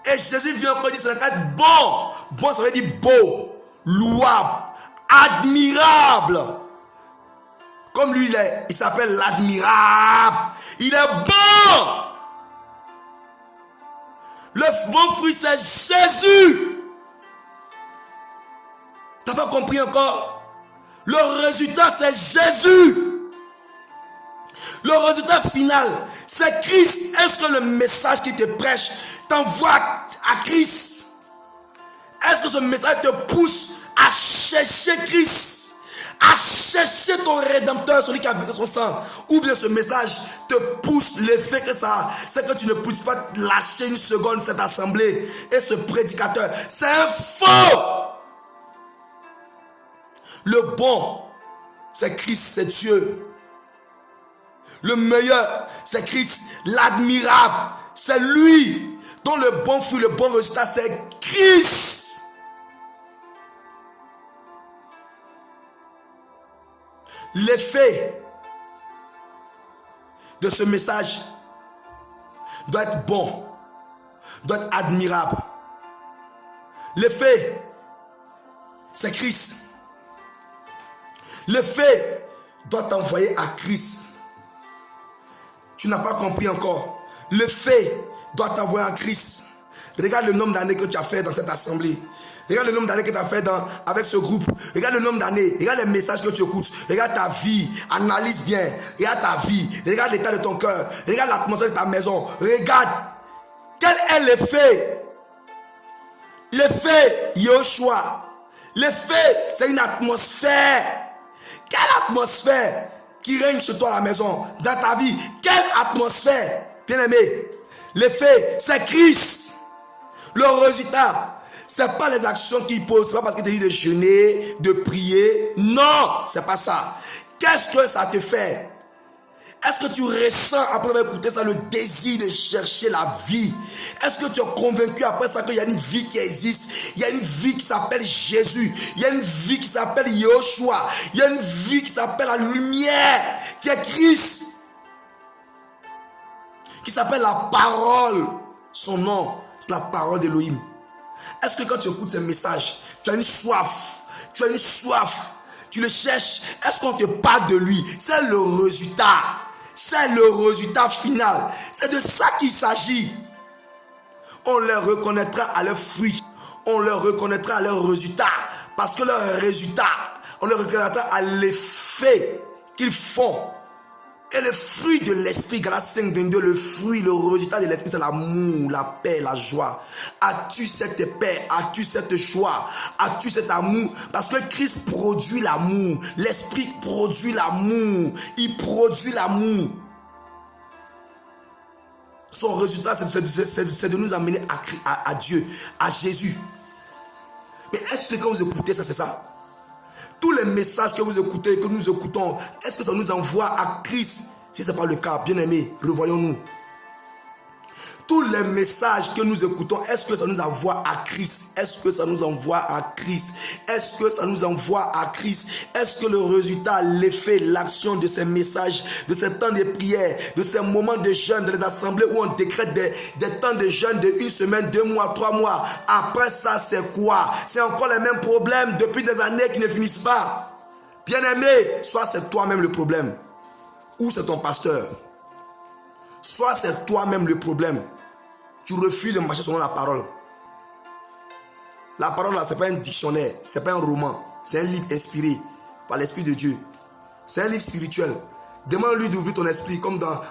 Et Jésus vient encore dire, c'est être bon. Bon, ça veut dire beau, louable, admirable. Comme lui, il s'appelle l'admirable. Il est bon. Le bon fruit, c'est Jésus. Tu n'as pas compris encore? Le résultat, c'est Jésus. Le résultat final, c'est Christ. Est-ce que le message qui te prêche t'envoie à Christ? Est-ce que ce message te pousse à chercher Christ? À chercher ton Rédempteur, celui qui a versé son sang? Ou bien ce message te pousse, l'effet que ça a, c'est que tu ne puisses pas lâcher une seconde cette assemblée et ce prédicateur? C'est un faux. Le bon, c'est Christ, c'est Dieu. Le meilleur, c'est Christ. L'admirable, c'est lui. Dont le bon fruit, le bon résultat, c'est Christ. L'effet de ce message doit être bon, doit être admirable. L'effet, c'est Christ. L'effet doit t'envoyer à Christ. Tu n'as pas compris encore. L'effet doit t'envoyer à Christ. Regarde le nombre d'années que tu as fait dans cette assemblée. Regarde le nombre d'années que tu as fait avec ce groupe. Regarde le nombre d'années. Regarde les messages que tu écoutes. Regarde ta vie. Analyse bien. Regarde ta vie. Regarde l'état de ton cœur. Regarde l'atmosphère de ta maison. Regarde. Quel est l'effet? L'effet Yoshua. L'effet, c'est une atmosphère. Quelle atmosphère qui règne chez toi à la maison, dans ta vie? Quelle atmosphère? Bien-aimé, l'effet, c'est Christ. Le résultat, ce n'est pas les actions qu'il pose. Ce n'est pas parce qu'il te dit de jeûner, de prier. Non, ce n'est pas ça. Qu'est-ce que ça te fait? Est-ce que tu ressens, après avoir écouté ça, le désir de chercher la vie? Est-ce que tu es convaincu après ça qu'il y a une vie qui existe? Il y a une vie qui s'appelle Jésus. Il y a une vie qui s'appelle Yoshua. Il y a une vie qui s'appelle la lumière, qui est Christ. Qui s'appelle la parole. Son nom, c'est la parole d'Élohim. Est-ce que quand tu écoutes ces messages, tu as une soif? Tu as une soif. Tu le cherches. Est-ce qu'on te parle de lui? C'est le résultat. C'est le résultat final. C'est de ça qu'il s'agit. On les reconnaîtra à leurs fruits. On les reconnaîtra à leurs résultats. Parce que leurs résultats, on les reconnaîtra à l'effet qu'ils font. Et le fruit de l'esprit, Galates 5, 22, le fruit, le résultat de l'esprit, c'est l'amour, la paix, la joie. As-tu cette paix? As-tu cette joie? As-tu cet amour? Parce que Christ produit l'amour. L'esprit produit l'amour. Il produit l'amour. Son résultat, c'est de nous amener à Dieu, à Jésus. Mais est-ce que quand vous écoutez ça, c'est ça? Tous les messages que vous écoutez, que nous écoutons, est-ce que ça nous envoie à Christ? Si ce n'est pas le cas, bien aimé, revoyons-nous. Tous les messages que nous écoutons, est-ce que ça nous envoie à Christ? Est-ce que ça nous envoie à Christ? Est-ce que ça nous envoie à Christ? Est-ce que le résultat, l'effet, l'action de ces messages, de ces temps de prière, de ces moments de jeûne, de les assemblées où on décrète des temps de jeûne de 1 semaine, 2 mois, 3 mois, après ça, c'est quoi? C'est encore les mêmes problèmes depuis des années qui ne finissent pas. Bien-aimé, soit c'est toi-même le problème, ou c'est ton pasteur. Soit c'est toi-même le problème. Tu refuses de marcher selon la parole. La parole là, ce n'est pas un dictionnaire, ce n'est pas un roman. C'est un livre inspiré par l'Esprit de Dieu. C'est un livre spirituel. Demande-lui d'ouvrir ton esprit, comme dans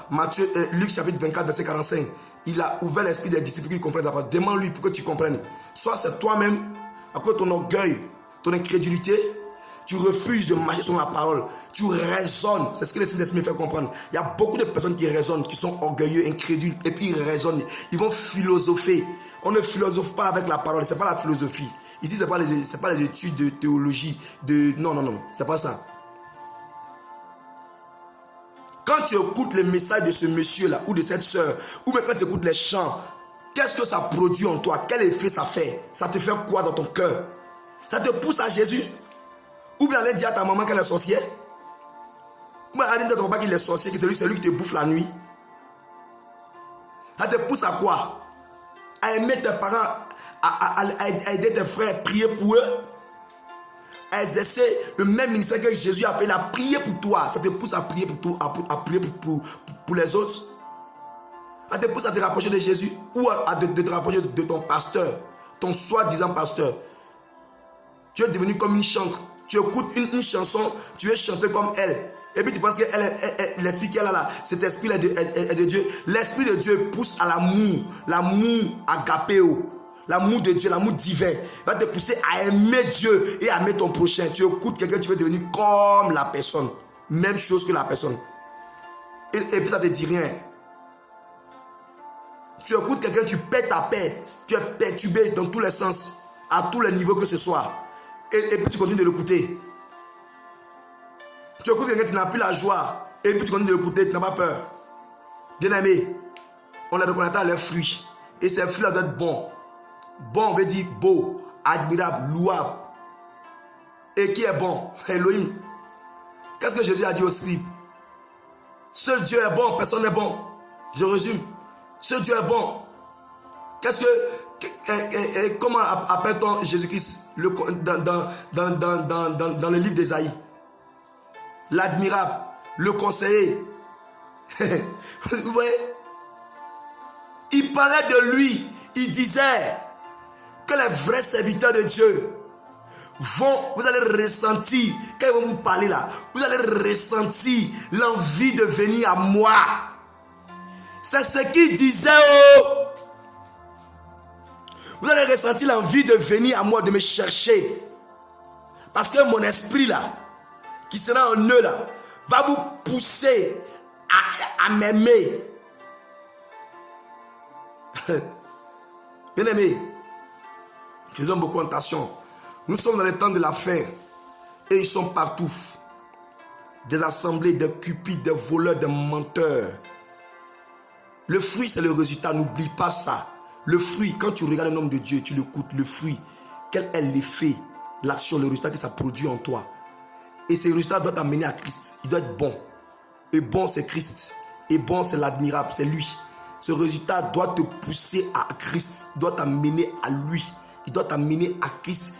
Luc chapitre 24, verset 45. Il a ouvert l'esprit des disciples qui comprennent la parole. Demande-lui pour que tu comprennes. Soit c'est toi-même, après ton orgueil, ton incrédulité, tu refuses de marcher sur la parole. Tu raisonnes. C'est ce que l'Esprit me fait comprendre. Il y a beaucoup de personnes qui raisonnent, qui sont orgueilleux, incrédules, et puis ils raisonnent. Ils vont philosopher. On ne philosophe pas avec la parole. Ce n'est pas la philosophie. Ici, ce n'est pas les études de théologie. Non. Ce n'est pas ça. Quand tu écoutes les messages de ce monsieur-là, ou de cette soeur, ou même quand tu écoutes les chants, qu'est-ce que ça produit en toi? Quel effet ça fait? Ça te fait quoi dans ton cœur? Ça te pousse à Jésus? Ou bien aller dire à ta maman qu'elle est sorcière? Ou bien aller dire à ton papa qu'il est sorcier, que c'est lui qui te bouffe la nuit? Ça te pousse à quoi? À aimer tes parents, à aider tes frères, à prier pour eux, à exercer le même ministère que Jésus a fait, à prier pour toi. Ça te pousse à prier pour toi, à prier pour les autres. Ça te pousse à te rapprocher de Jésus ou à te rapprocher de ton pasteur, ton soi-disant pasteur. Tu es devenu comme une chantre. Tu écoutes une chanson, tu veux chanter comme elle. Et puis tu penses que l'esprit qu'elle a là, cet esprit est de Dieu. L'esprit de Dieu pousse à l'amour agapéo. L'amour de Dieu, l'amour divin. Il va te pousser à aimer Dieu et à aimer ton prochain. Tu écoutes quelqu'un, tu veux devenir comme la personne. Même chose que la personne. Et puis ça ne te dit rien. Tu écoutes quelqu'un, tu perds ta paix. Tu es perturbé dans tous les sens, à tous les niveaux que ce soit. Et puis tu continues de l'écouter. Tu écoutes quelqu'un qui n'a plus la joie. Et puis tu continues de l'écouter, tu n'as pas peur. Bien aimé, on a reconnaît à leurs fruits. Et ces fruits-là doivent être bons. Bon veut dire beau, admirable, louable. Et qui est bon? Elohim. Qu'est-ce que Jésus a dit aux scribes? Seul Dieu est bon, personne n'est bon. Je résume. Seul Dieu est bon. Comment appelle-t-on Jésus-Christ dans le livre d'Ésaïe? L'admirable, le conseiller. Vous voyez? Il parlait de lui. Il disait que les vrais serviteurs de Dieu vous allez ressentir, quand ils vont vous parler là, vous allez ressentir l'envie de venir à moi. C'est ce qu'il disait. Vous allez ressentir l'envie de venir à moi, de me chercher. Parce que mon esprit là, qui sera en eux là, va vous pousser à m'aimer. Bien aimé, faisons beaucoup attention. Nous sommes dans le temps de la fin et ils sont partout. Des assemblées, des cupides, des voleurs, des menteurs. Le fruit, c'est le résultat. N'oublie pas ça. Le fruit, quand tu regardes un homme de Dieu, tu l'écoutes, le fruit, quel est l'effet, l'action, le résultat que ça produit en toi. Et ces résultats doivent t'amener à Christ. Il doit être bon. Et bon, c'est Christ. Et bon, c'est l'admirable, c'est lui. Ce résultat doit te pousser à Christ. Il doit t'amener à lui. Il doit t'amener à Christ.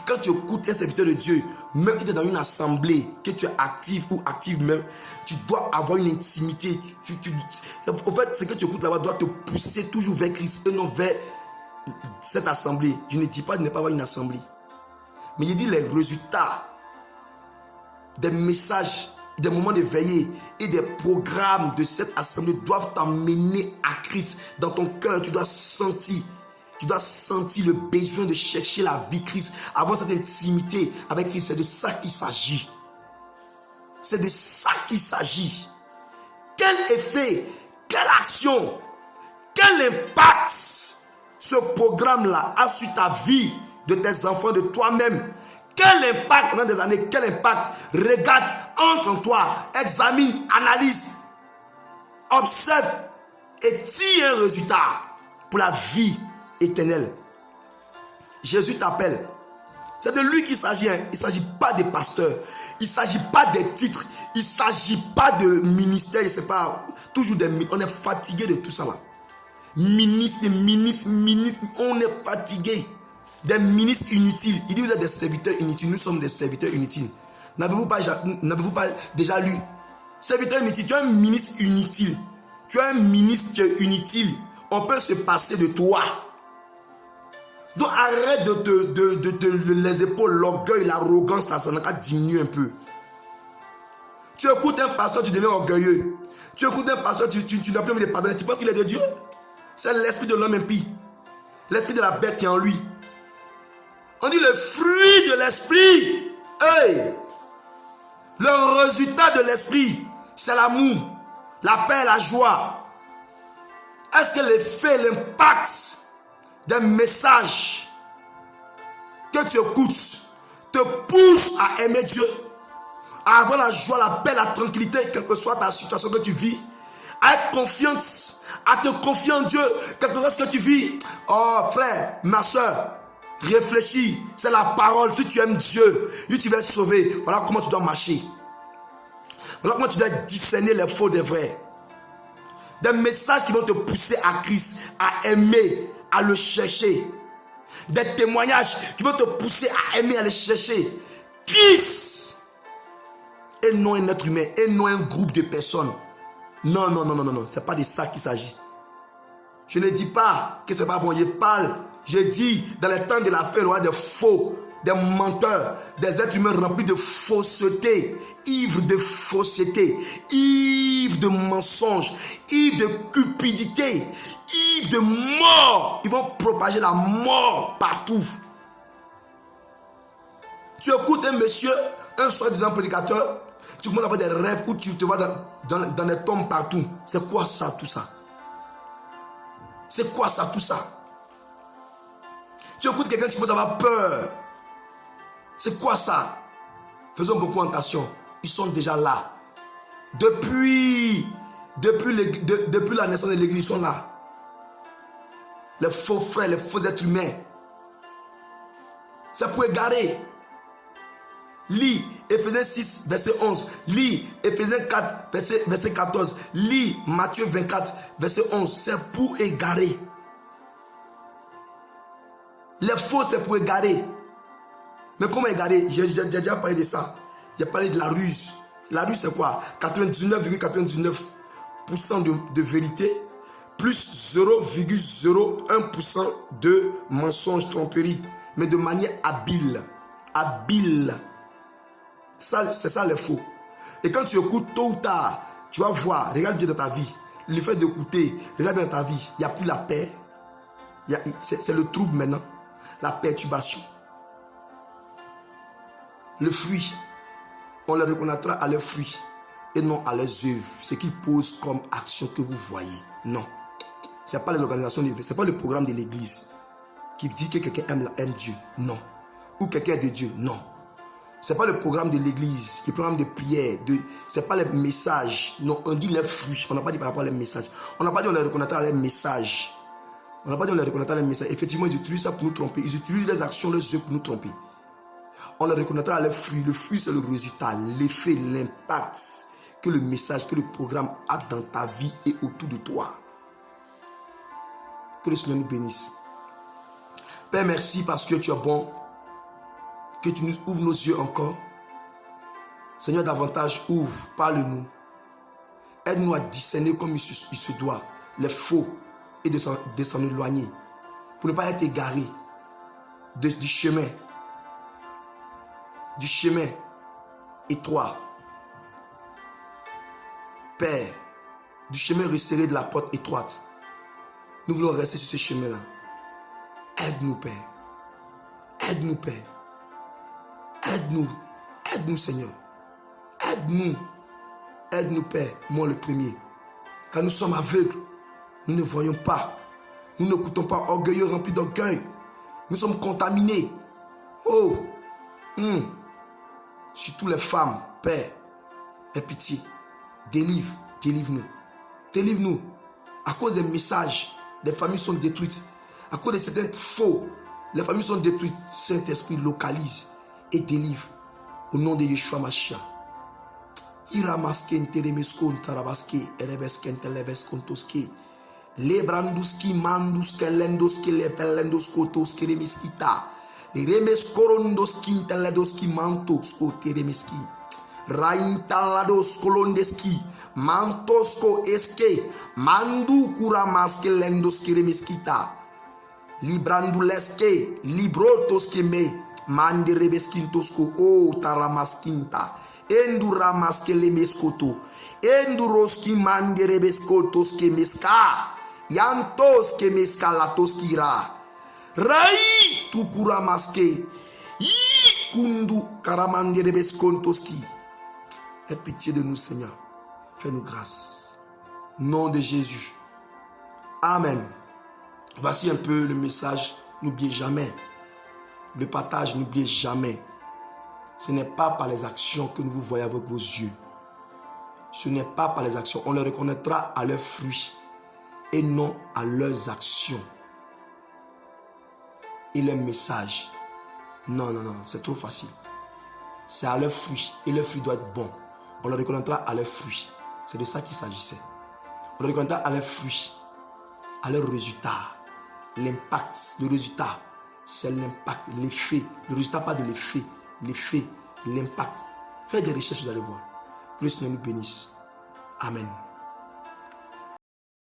Quand tu écoutes un serviteur de Dieu, même si tu es dans une assemblée, que tu es actif ou active même, tu dois avoir une intimité. En fait, ce que tu écoutes là-bas doit te pousser toujours vers Christ et non vers cette assemblée. Je ne dis pas de ne pas avoir une assemblée. Mais je dis les résultats des messages, des moments de veillée et des programmes de cette assemblée doivent t'amener à Christ. Dans ton cœur, tu dois sentir le besoin de chercher la vie Christ, avoir cette intimité avec Christ. C'est de ça qu'il s'agit. C'est de ça qu'il s'agit. Quel effet, quelle action, quel impact ce programme-là a sur ta vie, de tes enfants, de toi-même. Quel impact pendant des années, quel impact. Regarde, entre en toi, examine, analyse, observe et tire un résultat pour la vie éternelle. Jésus t'appelle. C'est de lui qu'il s'agit. Il ne s'agit pas des pasteurs. Il ne s'agit pas des titres. Il ne s'agit pas de ministère. C'est pas toujours des ministres. On est fatigué de tout ça là. Ministre, on est fatigué. Des ministres inutiles. Il dit vous êtes des serviteurs inutiles. Nous sommes des serviteurs inutiles. N'avez-vous pas déjà lu? Serviteur inutile. Tu es un ministre inutile. Tu es un ministre inutile. On peut se passer de toi. Donc arrête de les épaules, l'orgueil, l'arrogance, là, ça n'a qu'à diminuer un peu. Tu écoutes un pasteur, tu deviens orgueilleux. Tu écoutes un pasteur, tu n'as plus envie de pardonner. Tu penses qu'il est de Dieu? C'est l'esprit de l'homme impie. L'esprit de la bête qui est en lui. On dit le fruit de l'esprit. Hey! Le résultat de l'esprit, c'est l'amour, la paix, la joie. Est-ce que l'effet, l'impact des messages que tu écoutes te pousse à aimer Dieu, à avoir la joie, la paix, la tranquillité, quelle que soit ta situation que tu vis, à être confiante, à te confier en Dieu, quel que soit ce que tu vis? Oh frère, ma soeur, réfléchis, c'est la parole. Si tu aimes Dieu, si tu veux être sauvé, voilà comment tu dois marcher. Voilà comment tu dois discerner les faux des vrais. Des messages qui vont te pousser à Christ, à aimer, à le chercher. Des témoignages qui vont te pousser à aimer, à le chercher. Christ. Et non un être humain, et non un groupe de personnes. Non. Ce n'est pas de ça qu'il s'agit. Je ne dis pas que ce n'est pas bon. Je dis, dans les temps de la fin, il y aura des faux, des menteurs, des êtres humains remplis de fausseté, ivres de fausseté, ivres de mensonges, ivres de cupidité, ivres de mort. Ils vont propager la mort partout. Tu écoutes un monsieur, un soi-disant prédicateur, tu commences à avoir des rêves où tu te vois dans les tombes partout. C'est quoi ça, tout ça? C'est quoi ça, tout ça? Tu écoutes quelqu'un, tu commences à avoir peur. C'est quoi ça? Faisons beaucoup attention. Ils sont déjà là. Depuis la naissance de l'église, ils sont là. Les faux frères, les faux êtres humains. C'est pour égarer. Lis Éphésiens 6, verset 11. Lis Éphésiens 4, verset 14. Lis Matthieu 24, verset 11. C'est pour égarer. Les faux, c'est pour égarer. Mais comment égarer? J'ai déjà parlé de ça. J'ai parlé de la ruse. La ruse, c'est quoi? 99,99% de vérité plus 0,01% de mensonge, tromperie. Mais de manière habile. Habile. C'est ça les faux. Et quand tu écoutes tôt ou tard, tu vas voir, regarde bien dans ta vie. Le fait d'écouter, regarde bien dans ta vie. Il n'y a plus la paix. C'est le trouble maintenant. La perturbation. Le fruit. On les reconnaîtra à leurs fruits et non à leurs œuvres. Ce qu'ils posent comme action que vous voyez. Non. Ce n'est pas les organisations, ce n'est pas le programme de l'église qui dit que quelqu'un aime Dieu. Non. Ou quelqu'un est de Dieu. Non. Ce n'est pas le programme de l'église, le programme de prière. Ce n'est pas les messages. Non, on dit les fruits. On n'a pas dit par rapport à les messages. On n'a pas dit on les reconnaîtra à les messages. On n'a pas dit on les reconnaîtra à les messages. Effectivement, ils utilisent ça pour nous tromper. Ils utilisent les actions, les œuvres pour nous tromper. On les reconnaîtra à leurs fruits. Le fruit, c'est le résultat, l'effet, l'impact que le message, que le programme a dans ta vie et autour de toi. Que le Seigneur nous bénisse. Père, merci parce que tu es bon. Que tu nous ouvres nos yeux encore. Seigneur, davantage ouvre, parle-nous. Aide-nous à discerner comme il se doit les faux et de s'en éloigner. Pour ne pas être égaré du chemin étroit. Père, du chemin resserré de la porte étroite. Nous voulons rester sur ce chemin-là. Aide-nous, Père. Aide-nous, Père. Aide-nous. Aide-nous, Seigneur. Aide-nous. Aide-nous, Père. Moi, le premier. Car nous sommes aveugles. Nous ne voyons pas. Nous n'écoutons pas, orgueilleux, remplis d'orgueil. Nous sommes contaminés. Oh. Surtout les femmes, Père. Aie pitié. Délivre-nous. Délivre-nous. À cause des messages, les familles sont détruites. À cause de certains faux, les familles sont détruites. Saint-Esprit localise et délivre. Au nom de Yeshua Mashiach. Iramaske interemesko tarabaske erebeske televeskontoske lebranduski manduske lendoske lepelendosko toske remiskita remeskorondoski teledoski mantosko teremeski raintalados kolondeski mantosko eske mandu kuramaske lendoski remiskita libranduleske librotoske me mande rebeskintosko o taramaskinta endura maskele meskoto enduroski mande rebeskotos ke meska yantos ke meska latos kira rai tukura maske yi kundu karamande rebeskontos ki. Aie pitié de nous, Seigneur. Fais-nous grâce. Nom de Jésus. Amen. Voici un peu le message. N'oubliez jamais. Le partage, n'oubliez jamais. Ce n'est pas par les actions que nous vous voyez avec vos yeux. Ce n'est pas par les actions. On les reconnaîtra à leurs fruits et non à leurs actions. Et leurs messages. Non, c'est trop facile. C'est à leurs fruits. Et leurs fruits doivent être bons. On les reconnaîtra à leurs fruits. C'est de ça qu'il s'agissait. On les reconnaîtra à leurs fruits, à leurs résultats. L'impact, le résultat, c'est l'impact, l'effet. Le résultat, pas de l'effet. L'effet, l'impact. Faites des recherches, vous allez voir. Que le Seigneur nous bénisse. Amen.